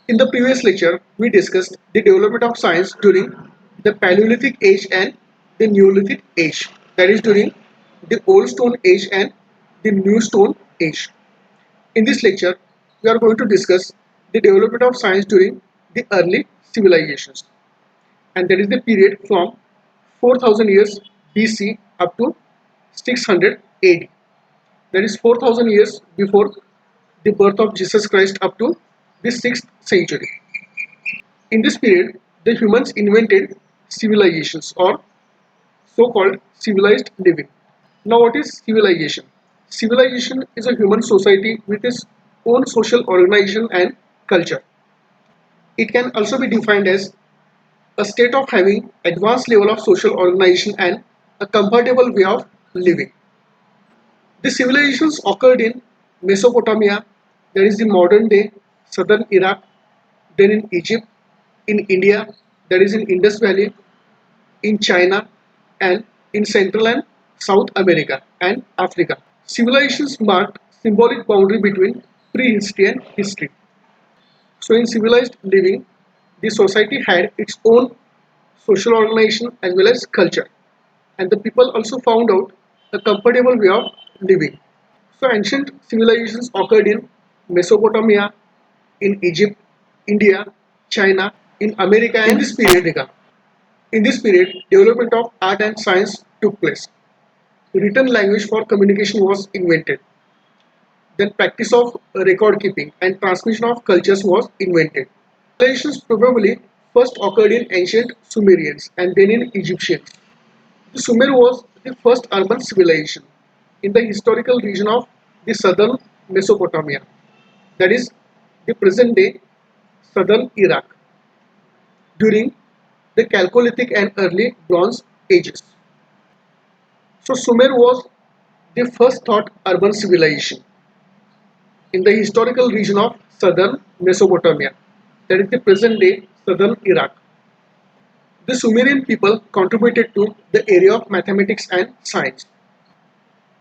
In the previous lecture, we discussed the development of science during the Paleolithic age and the Neolithic age, that is during the Old Stone Age and the New Stone Age. In this lecture, we are going to discuss the development of science during the early civilizations, and that is the period from 4000 years BC up to 600 AD. That is 4000 years before the birth of Jesus Christ up to the 6th century. In this period, the humans invented civilizations or so-called civilized living. Now, what is civilization? Civilization is a human society with its own social organization and culture. It can also be defined as a state of having advanced level of social organization and a comfortable way of living. The civilizations occurred in Mesopotamia, that is the modern day southern Iraq, then in Egypt, in India, that is in Indus Valley, in China, and in Central and South America and Africa. Civilizations marked symbolic boundary between prehistory and history. So in civilized living, the society had its own social organization as well as culture, and the people also found out a comfortable way of living. So ancient civilizations occurred in Mesopotamia, in Egypt, India, China, in America and this period, Africa. In this period, development of art and science took place. Written language for communication was invented. Then practice of record keeping and transmission of cultures was invented. Civilizations probably first occurred in ancient Sumerians and then in Egyptians. The Sumer was the first urban civilization in the historical region of the southern Mesopotamia, that is the present day southern Iraq, during the Chalcolithic and early Bronze Ages. So Sumer was the first thought urban civilization in the historical region of southern Mesopotamia, that is the present day southern Iraq. The Sumerian people contributed to the area of mathematics and science.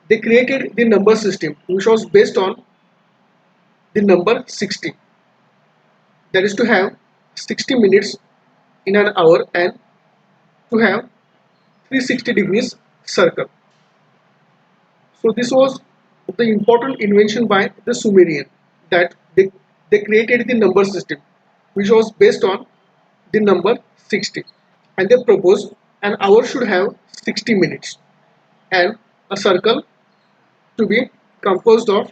They created the number system which was based on the number 60, that is to have 60 minutes in an hour and to have 360 degrees circle. So this was the important invention by the Sumerian, that they created the number system which was based on the number 60, and they proposed an hour should have 60 minutes and a circle to be composed of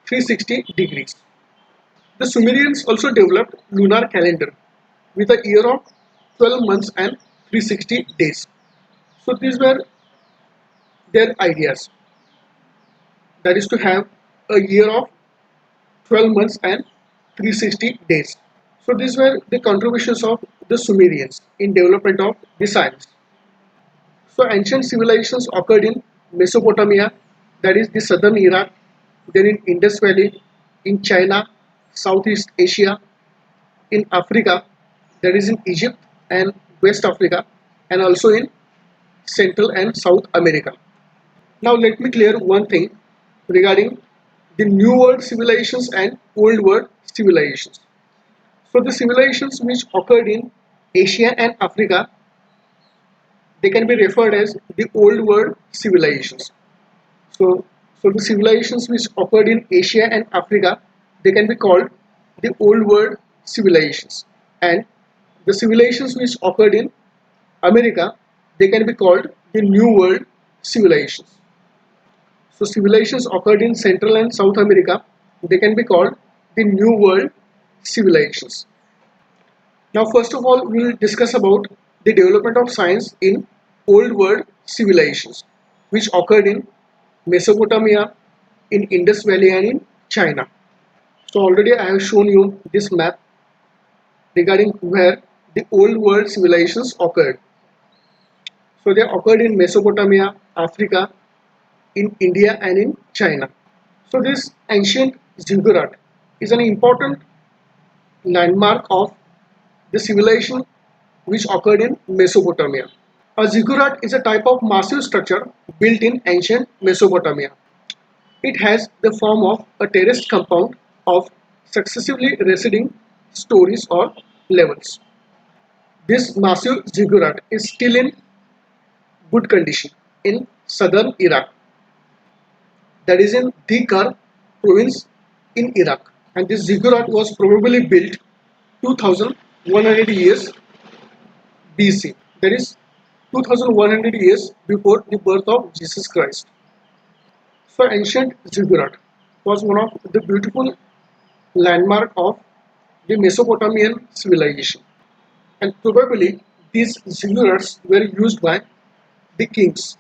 360 degrees. The Sumerians also developed lunar calendar with a year of 12 months and 360 days. So these were their ideas, that is to have a year of 12 months and 360 days. So these were the contributions of the Sumerians in development of the science. So ancient civilizations occurred in Mesopotamia, that is the southern Iraq, then in Indus Valley, in China, Southeast Asia, in Africa, that is in Egypt and West Africa, and also in Central and South America. Now let me clear one thing regarding the New World civilizations and Old World civilizations. So the civilizations which occurred in Asia and Africa, they can be referred as the Old World civilizations. So the civilizations which occurred in Asia and Africa, they can be called the Old World civilizations, and the civilizations which occurred in America, they can be called the New World civilizations. So civilizations occurred in Central and South America, they can be called the New World civilizations. Now first of all, we will discuss about the development of science in Old World civilizations which occurred in Mesopotamia, in Indus Valley and in China. So already I have shown you this map regarding where the Old World civilizations occurred. So they occurred in Mesopotamia, Africa, in India and in China. So this ancient ziggurat is an important landmark of the civilization which occurred in Mesopotamia. A ziggurat is a type of massive structure built in ancient Mesopotamia. It has the form of a terraced compound of successively receding stories or levels. This massive ziggurat is still in good condition in southern Iraq, that is in Dhikar province in Iraq. And this ziggurat was probably built 2100 years BC, that is 2100 years before the birth of Jesus Christ. So ancient ziggurat was one of the beautiful landmark of the Mesopotamian civilization, and probably these ziggurats were used by the kings.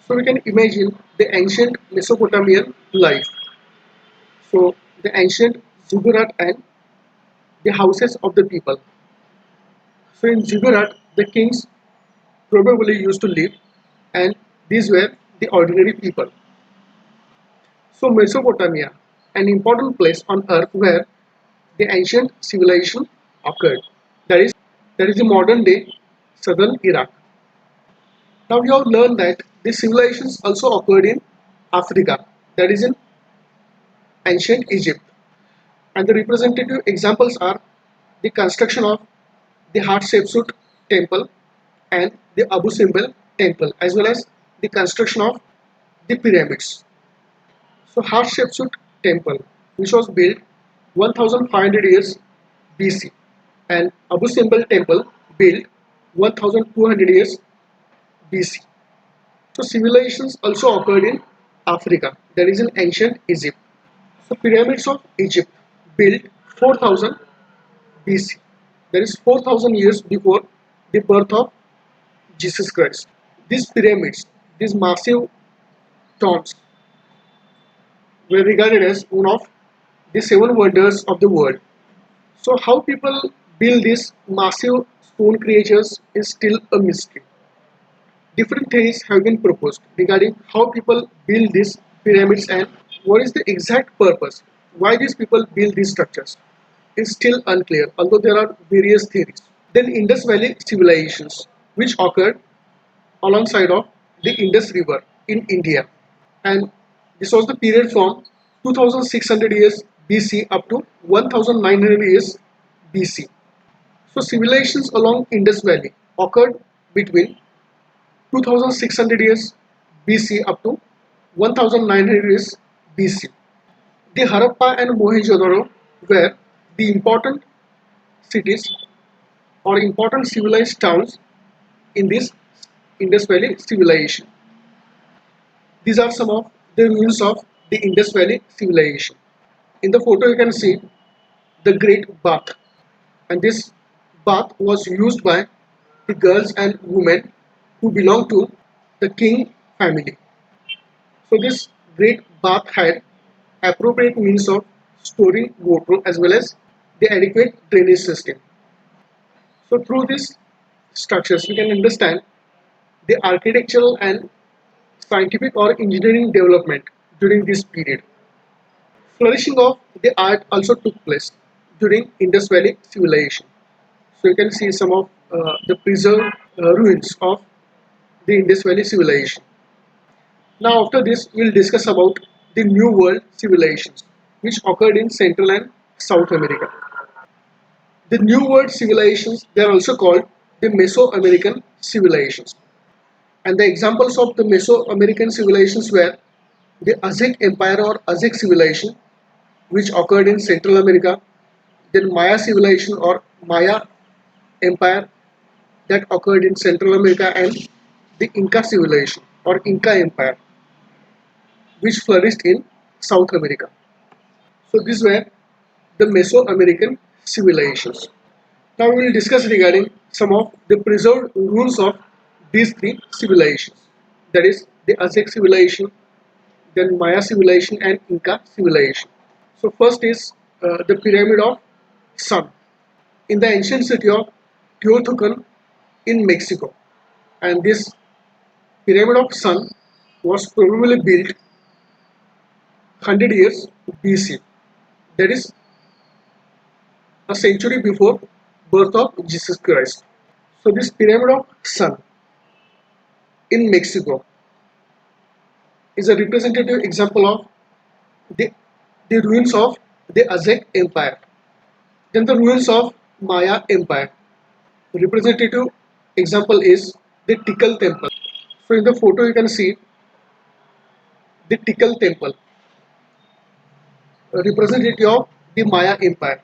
So we can imagine the ancient Mesopotamian life. So the ancient ziggurat and the houses of the people. So in ziggurat, the kings probably used to live, and these were the ordinary people. So Mesopotamia, an important place on earth where the ancient civilization occurred. That is the modern day southern Iraq. Now we have learned that these civilizations also occurred in Africa, that is in ancient Egypt. And the representative examples are the construction of the Hatshepsut temple and the Abu Simbel temple, as well as the construction of the pyramids. So Hatshepsut temple, which was built 1500 years BC, and Abu Simbel temple built 1200 years BC. So civilizations also occurred in Africa, that is in ancient Egypt. So pyramids of Egypt built 4000 BC, that is 4000 years before the birth of Jesus Christ. These pyramids, these massive tombs, were regarded as one of the seven wonders of the world. So how people build these massive stone creatures is still a mystery. Different theories have been proposed regarding how people build these pyramids and what is the exact purpose, why these people build these structures is still unclear, although there are various theories. Then Indus Valley civilizations, which occurred alongside of the Indus River in India, and this was the period from 2600 years BC up to 1900 years BC. So civilizations along Indus Valley occurred between 2600 years BC up to 1900 years BC. The Harappa and Mohenjo-daro were the important cities or important civilized towns in this Indus Valley civilization. These are some of the ruins of the Indus Valley civilization. In the photo you can see the Great Bath, and this bath was used by the girls and women who belonged to the king family. So this great bath had appropriate means of storing water as well as the adequate drainage system. So through these structures we can understand the architectural and scientific or engineering development during this period. Flourishing of the art also took place during Indus Valley civilization. So you can see some of the preserved ruins of the Indus Valley civilization. Now after this we will discuss about the New World civilizations which occurred in Central and South America. The New World civilizations, they are also called the Mesoamerican civilizations. And the examples of the Mesoamerican civilizations were the Aztec Empire or Aztec civilization which occurred in Central America, then Maya civilization or Maya Empire that occurred in Central America, and the Inca civilization or Inca Empire which flourished in South America. So these were the Mesoamerican civilizations. Now we will discuss regarding some of the preserved ruins of these three civilizations. That is the Aztec civilization, then Maya civilization and Inca civilization. So first is the Pyramid of Sun in the ancient city of Teotihuacan in Mexico. And this Pyramid of Sun was probably built 100 years BC. That is a century before birth of Jesus Christ. So this Pyramid of Sun in Mexico is a representative example of the, the ruins of the Aztec Empire. Then the ruins of Maya Empire. Representative example is the Tikal temple. So in the photo you can see the Tikal temple, a representative of the Maya Empire,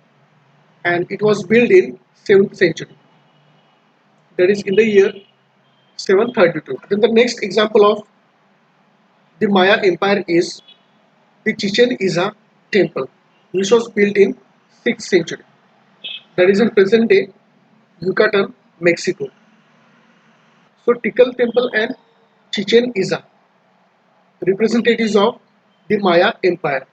and it was built in 7th century, that is in the year 732. Then the next example of the Maya Empire is the Chichen Itza temple, which was built in 6th century, that is in present day Yucatan, Mexico. So Tikal temple and Chichen Itza, representatives of the Maya Empire.